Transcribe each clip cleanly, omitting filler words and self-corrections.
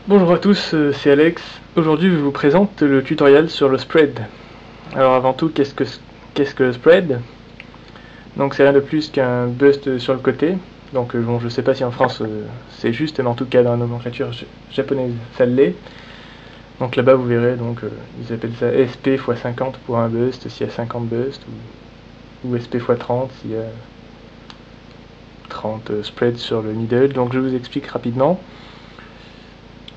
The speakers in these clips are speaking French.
Bonjour à tous, c'est Alex. Aujourd'hui, je vous présente le tutoriel sur le spread. Alors avant tout, qu'est-ce que le spread? Donc c'est rien de plus qu'un bust sur le côté. Donc bon, je sais pas si en France c'est juste, mais en tout cas dans la nomenclature japonaise, ça l'est. Donc là-bas, vous verrez, donc ils appellent ça SP x 50 pour un bust, s'il y a 50 busts, ou SP x 30 s'il y a 30 spreads sur le middle. Donc je vous explique rapidement.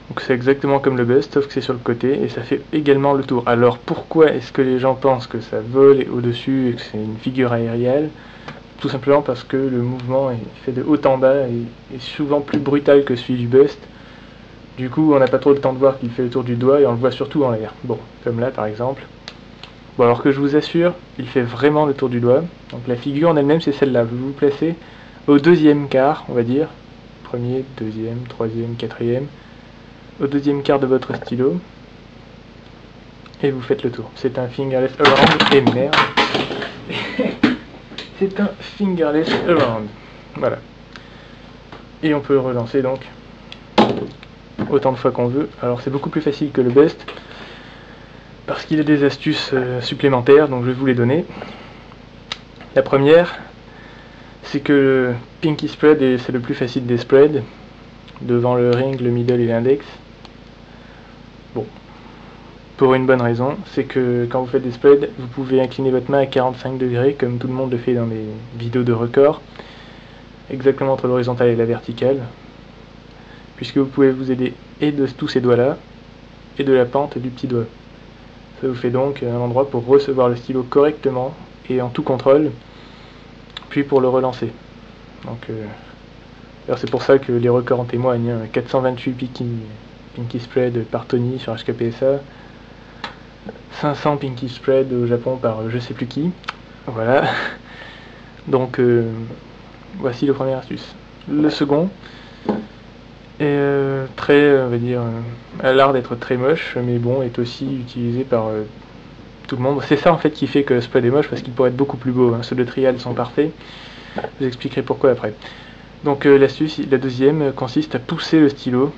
Donc c'est exactement comme le bust, sauf que c'est sur le côté et ça fait également le tour. Alors pourquoi est-ce que les gens pensent que ça vole au-dessus et que c'est une figure aérienne? Tout simplement parce que le mouvement est fait de haut en bas et est souvent plus brutal que celui du bust. Du coup on n'a pas trop le temps de voir qu'il fait le tour du doigt et on le voit surtout en l'air. Bon, comme là par exemple. Bon, alors que je vous assure, il fait vraiment le tour du doigt. Donc la figure en elle-même c'est celle-là. Vous vous placez au deuxième quart, on va dire. Premier, deuxième, troisième, quatrième. Au deuxième quart de votre stylo et vous faites le tour. C'est un fingerless around et merde. C'est un fingerless around. Voilà. Et on peut le relancer donc autant de fois qu'on veut. Alors c'est beaucoup plus facile que le bust parce qu'il y a des astuces supplémentaires, donc je vais vous les donner. La première, c'est que le pinky spread c'est le plus facile des spreads, devant le ring, le middle et l'index. Bon, pour une bonne raison, c'est que quand vous faites des spreads, vous pouvez incliner votre main à 45 degrés, comme tout le monde le fait dans les vidéos de record, exactement entre l'horizontale et la verticale, puisque vous pouvez vous aider et de tous ces doigts-là, et de la pente du petit doigt. Ça vous fait donc un endroit pour recevoir le stylo correctement, et en tout contrôle, puis pour le relancer. Donc, c'est pour ça que les records en témoignent, 428 Pinky Spread par Tony sur HKPSA, 500 Pinky Spread au Japon par je sais plus qui. Voilà. Donc voici le premier astuce. Le second est très, on va dire, a l'art d'être très moche, mais bon, est aussi utilisé par tout le monde. C'est ça en fait qui fait que le spread est moche, parce qu'il pourrait être beaucoup plus beau. Ceux de Trial sont parfaits. Je vous expliquerai pourquoi après. Donc l'astuce, la deuxième, consiste à pousser le stylo,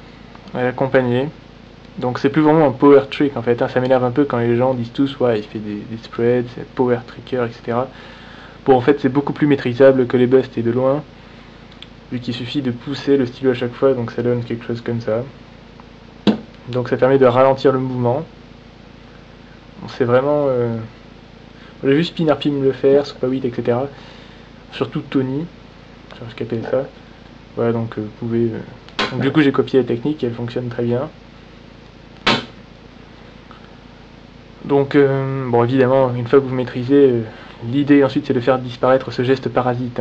à l'accompagner. Donc c'est plus vraiment un power trick en fait, ça m'énerve un peu quand les gens disent tous ouais il fait des spreads, c'est power tricker, etc. Bon en fait c'est beaucoup plus maîtrisable que les busts et de loin, vu qu'il suffit de pousser le stylo à chaque fois, donc ça donne quelque chose comme ça. Donc ça permet de ralentir le mouvement. C'est vraiment... j'ai vu Spinarpim le faire, Sopa8, etc. Surtout Tony, sur HKPSA. Voilà, donc vous pouvez... Donc du coup j'ai copié la technique et elle fonctionne très bien. Donc bon évidemment une fois que vous maîtrisez, l'idée ensuite c'est de faire disparaître ce geste parasite.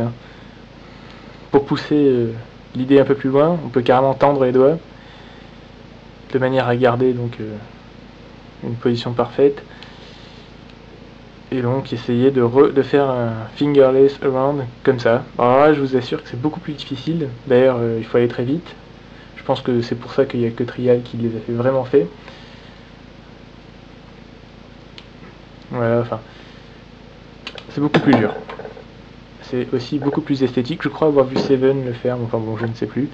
Pour pousser l'idée un peu plus loin, on peut carrément tendre les doigts de manière à garder donc une position parfaite. Et donc essayer de faire un fingerless around comme ça. Alors là je vous assure que c'est beaucoup plus difficile, d'ailleurs il faut aller très vite. Je pense que c'est pour ça qu'il n'y a que Trial qui les a fait vraiment fait. Voilà, enfin, c'est beaucoup plus dur. C'est aussi beaucoup plus esthétique. Je crois avoir vu Seven le faire, enfin bon, je ne sais plus.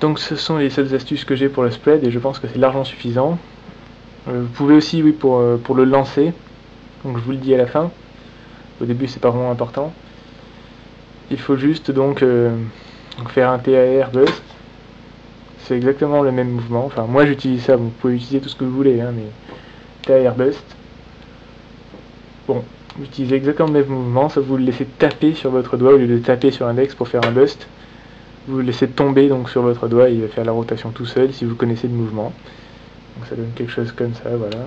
Donc ce sont les seules astuces que j'ai pour le spread et je pense que c'est largement suffisant. Vous pouvez aussi, oui, pour le lancer. Donc je vous le dis à la fin. Au début, c'est pas vraiment important. Il faut juste donc faire un TAR bust. C'est exactement le même mouvement. Enfin, moi j'utilise ça. Vous pouvez utiliser tout ce que vous voulez, mais TAR bust. Bon, vous utilisez exactement le même mouvement, sauf que vous le laissez taper sur votre doigt au lieu de taper sur l'index pour faire un bust. Vous le laissez tomber donc sur votre doigt et il va faire la rotation tout seul si vous connaissez le mouvement. Donc ça donne quelque chose comme ça, voilà.